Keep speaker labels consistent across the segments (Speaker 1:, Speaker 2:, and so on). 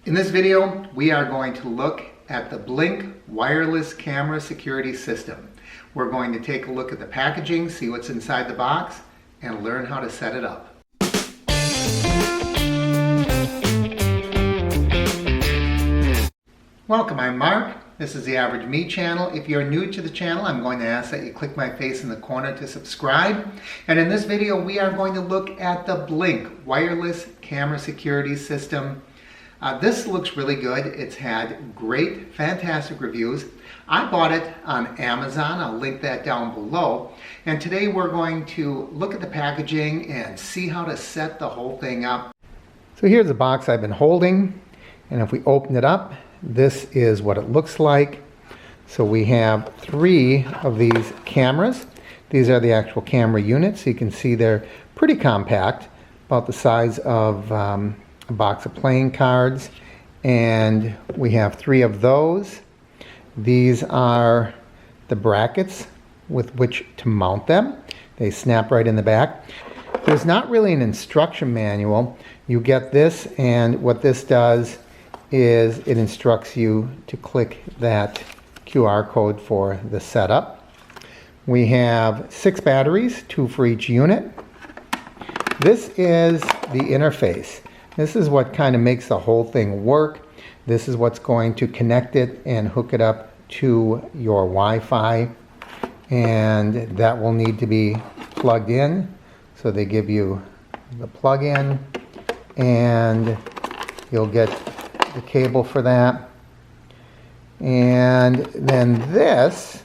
Speaker 1: In this video, we are going to look at the Blink wireless camera security system. We're going to take a look at the packaging, see what's inside the box, and learn how to set it up. Welcome, I'm Mark. This is the Average Me channel. If you're new to the channel, I'm going to ask that you click my face in the corner to subscribe. And in this video, we are going to look at the Blink wireless camera security system. This looks really good. It's had great, fantastic reviews. I bought it on Amazon. I'll link that down below. And today we're going to look at the packaging and see how to set the whole thing up. So here's the box I've been holding. And if we open it up, this is what it looks like. So we have 3 of these cameras. These are the actual camera units. You can see they're pretty compact, about the size of a box of playing cards. And we have 3 of those. These are the brackets with which to mount them. They snap right in the back. There's not really an instruction manual. You get this, and what this does is it instructs you to click that QR code for the setup. We have 6 batteries, 2 for each unit. This is the interface. This is what kind of makes the whole thing work. This is what's going to connect it and hook it up to your Wi-Fi, and that will need to be plugged in. So they give you the plug-in, and you'll get the cable for that. And then this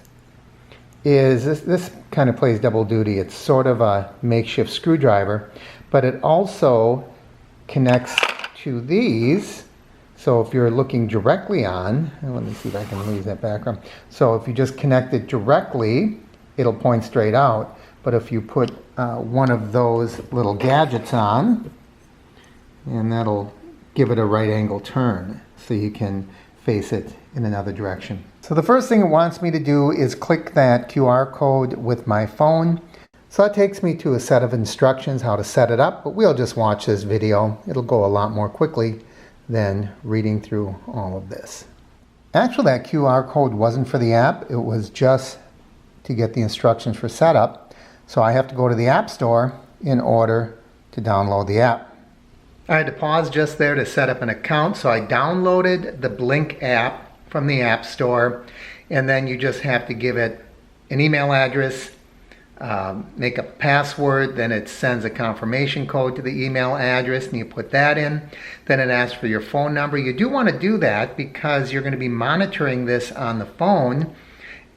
Speaker 1: kind of plays double duty. It's sort of a makeshift screwdriver, but it also connects to these. So if you're looking directly on, let me see if I can lose that background. So if you just connect it directly, it'll point straight out. But if you put one of those little gadgets on, and that'll give it a right angle turn so you can face it in another direction. So the first thing it wants me to do is click that QR code with my phone. So that takes me to a set of instructions how to set it up, but we'll just watch this video. It'll go a lot more quickly than reading through all of this. Actually, that QR code wasn't for the app. It was just to get the instructions for setup. So I have to go to the App Store in order to download the app. I had to pause just there to set up an account, so I downloaded the Blink app from the App Store, and then you just have to give it an email address, make a password, then it sends a confirmation code to the email address, and you put that in. Then it asks for your phone number. You do want to do that because you're going to be monitoring this on the phone,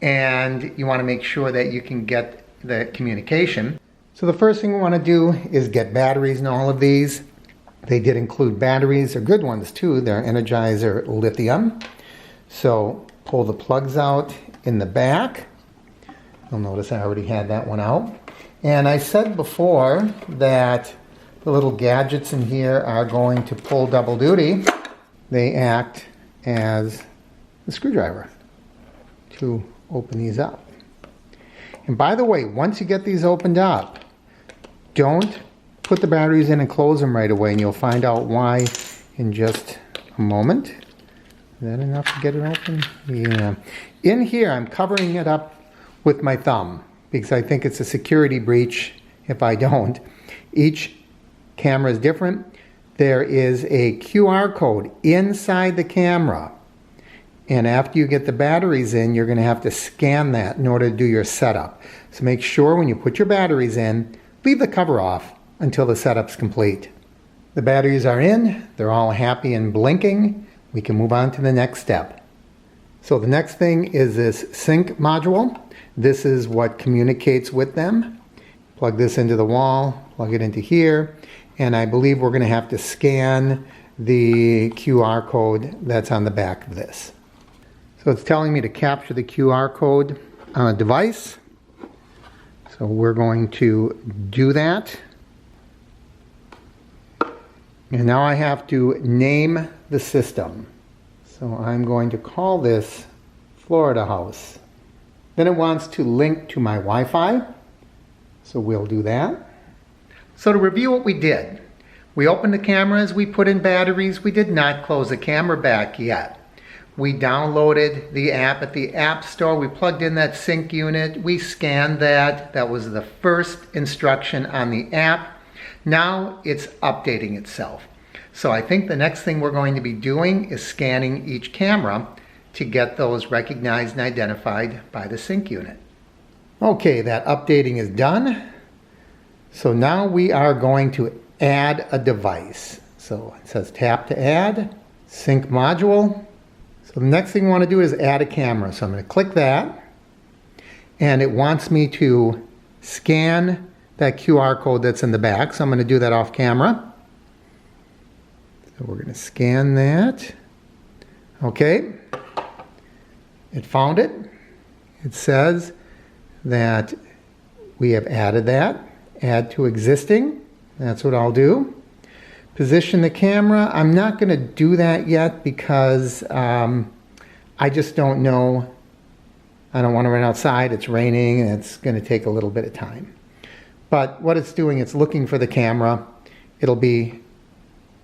Speaker 1: and you want to make sure that you can get the communication. So the first thing we want to do is get batteries in all of these. They did include batteries. They're good ones too. They're Energizer lithium. So pull the plugs out in the back. You'll notice I already had that one out. And I said before that the little gadgets in here are going to pull double duty. They act as a screwdriver to open these up. And by the way, once you get these opened up, don't put the batteries in and close them right away, and you'll find out why in just a moment. Is that enough to get it open? Yeah. In here, I'm covering it up with my thumb because I think it's a security breach if I don't. Each camera is different. There is a QR code inside the camera, and after you get the batteries in, you're going to have to scan that in order to do your setup. So make sure when you put your batteries in, leave the cover off until the setup's complete. The batteries are in, they're all happy and blinking. We can move on to the next step. So the next thing is this sync module. This is what communicates with them. Plug this into the wall, plug it into here, and I believe we're going to have to scan the QR code that's on the back of this. So it's telling me to capture the QR code on a device. So we're going to do that. And now I have to name the system. So I'm going to call this Florida House. Then it wants to link to my Wi-Fi. So we'll do that. So to review what we did, We opened the cameras, we put in batteries, we did not close the camera back yet. We downloaded the app at the App Store, we plugged in that sync unit, we scanned that. That was the first instruction on the app. Now it's updating itself. So I think the next thing we're going to be doing is scanning each camera to get those recognized and identified by the sync unit. Okay, that updating is done. So now we are going to add a device. So it says tap to add, sync module. So the next thing we want to do is add a camera. So I'm going to click that, and it wants me to scan that QR code that's in the back. So I'm going to do that off camera. So we're going to scan that. Okay. It found it. It says that we have added that. Add to existing. That's what I'll do. Position the camera. I'm not going to do that yet because I just don't know. I don't want to run outside. It's raining and it's going to take a little bit of time. But what it's doing, it's looking for the camera. It'll be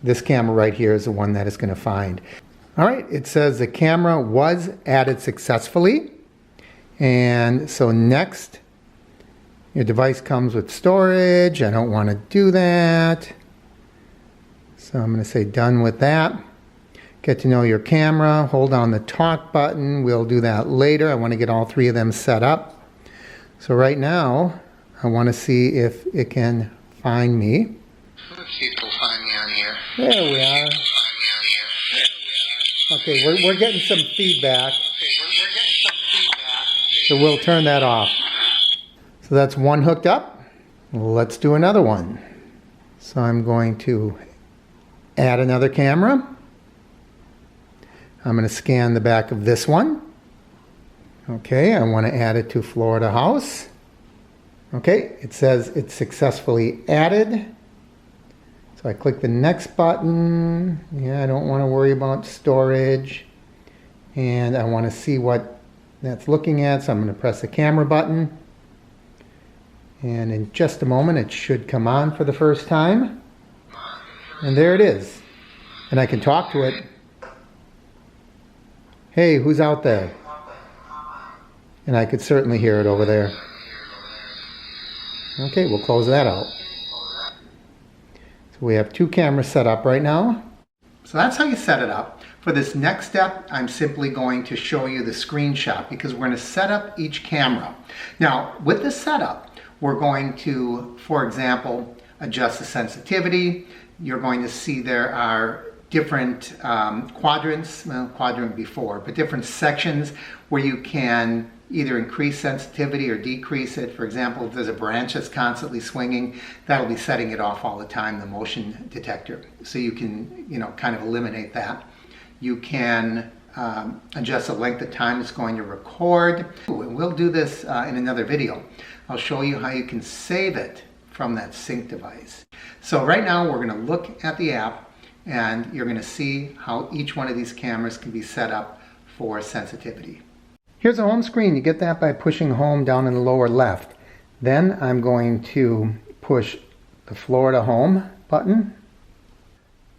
Speaker 1: this camera right here is the one that it's going to find. All right, it says the camera was added successfully. And so next, your device comes with storage. I don't want to do that. So I'm going to say done with that. Get to know your camera. Hold on the talk button. We'll do that later. I want to get all three of them set up. So right now, I want to see if it can find me.
Speaker 2: Let's see if it'll find me on here.
Speaker 1: There we are. Okay, we're getting some feedback. So we'll turn that off. So that's one hooked up. Let's do another one. So I'm going to add another camera. I'm going to scan the back of this one. Okay, I want to add it to Florida House. Okay, it says it's successfully added. So I click the next button. Yeah, I don't want to worry about storage. And I want to see what that's looking at. So I'm going to press the camera button. And in just a moment, it should come on for the first time. And there it is. And I can talk to it. Hey, who's out there? And I could certainly hear it over there. Okay, we'll close that out. So we have two cameras set up right now. So that's how you set it up. For this next step, I'm simply going to show you the screenshot because we're going to set up each camera. Now, with this setup, we're going to, for example, adjust the sensitivity. You're going to see there are different quadrants, well, quadrant before, but different sections where you can either increase sensitivity or decrease it. For example, if there's a branch that's constantly swinging, that'll be setting it off all the time, the motion detector. So you can, kind of eliminate that. You can adjust the length of time it's going to record. We'll do this in another video. I'll show you how you can save it from that sync device. So right now we're going to look at the app and you're going to see how each one of these cameras can be set up for sensitivity. Here's a home screen. You get that by pushing home down in the lower left. Then I'm going to push the Florida Home button.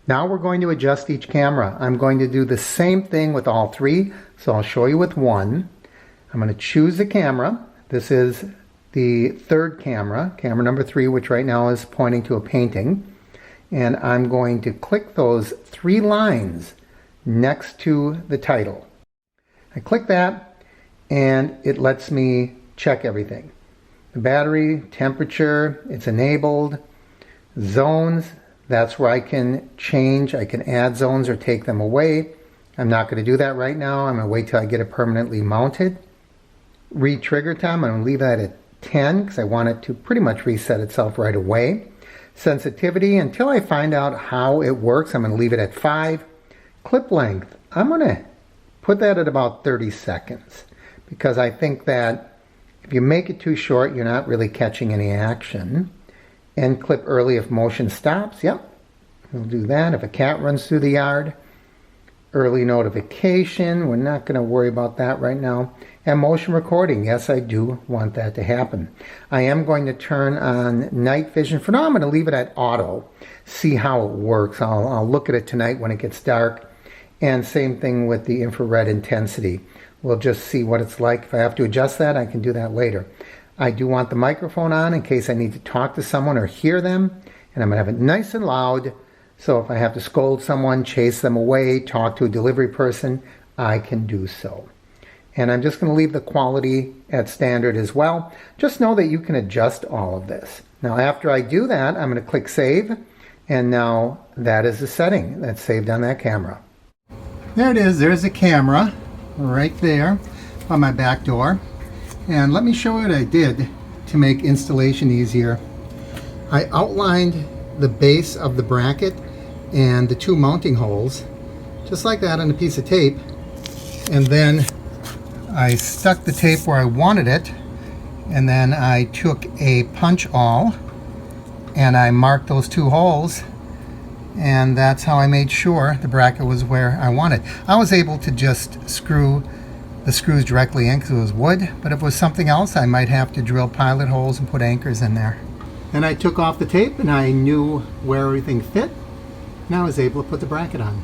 Speaker 1: Now we're going to adjust each camera. I'm going to do the same thing with all three. So I'll show you with one. I'm going to choose the camera. This is the third camera, camera number 3, which right now is pointing to a painting. And I'm going to click those 3 lines next to the title. I click that and it lets me check everything. The battery, temperature, it's enabled. Zones, that's where I can change. I can add zones or take them away. I'm not going to do that right now. I'm going to wait till I get it permanently mounted. Re-trigger time, I'm going to leave that at 10 because I want it to pretty much reset itself right away. Sensitivity, until I find out how it works, I'm going to leave it at 5. Clip length, I'm going to put that at about 30 seconds because I think that if you make it too short, you're not really catching any action. End clip early if motion stops. Yep, we'll do that. If a cat runs through the yard. early notification. We're not going to worry about that right now. And motion recording. Yes, I do want that to happen. I am going to turn on night vision. For now, I'm going to leave it at auto. See how it works. I'll look at it tonight when it gets dark. And same thing with the infrared intensity. We'll just see what it's like. If I have to adjust that, I can do that later. I do want the microphone on in case I need to talk to someone or hear them. And I'm going to have it nice and loud. So if I have to scold someone, chase them away, talk to a delivery person, I can do so. And I'm just going to leave the quality at standard as well. Just know that you can adjust all of this. Now after I do that, I'm going to click save. And now that is the setting that's saved on that camera. There it is. There's the camera right there on my back door. And let me show you what I did to make installation easier. I outlined the base of the bracket and the two mounting holes just like that on a piece of tape, and then I stuck the tape where I wanted it, and then I took a punch awl and I marked those two holes, and that's how I made sure the bracket was where I wanted. I was able to just screw the screws directly in because it was wood, but if it was something else I might have to drill pilot holes and put anchors in there. And I took off the tape and I knew where everything fit. Now I was able to put the bracket on.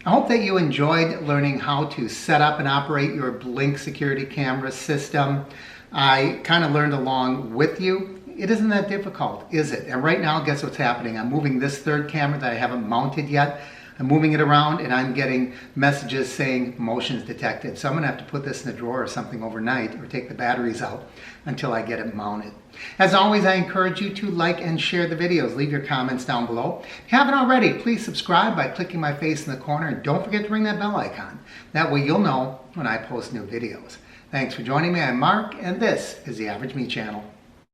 Speaker 1: I hope that you enjoyed learning how to set up and operate your Blink security camera system. I kind of learned along with you. It isn't that difficult, is it? And right now, guess what's happening? I'm moving this third camera that I haven't mounted yet. I'm moving it around and I'm getting messages saying motions detected. So I'm gonna have to put this in a drawer or something overnight or take the batteries out until I get it mounted. As always, I encourage you to like and share the videos. Leave your comments down below. If you haven't already, please subscribe by clicking my face in the corner, and don't forget to ring that bell icon. That way you'll know when I post new videos. Thanks for joining me. I'm Mark, and this is The Average Me Channel.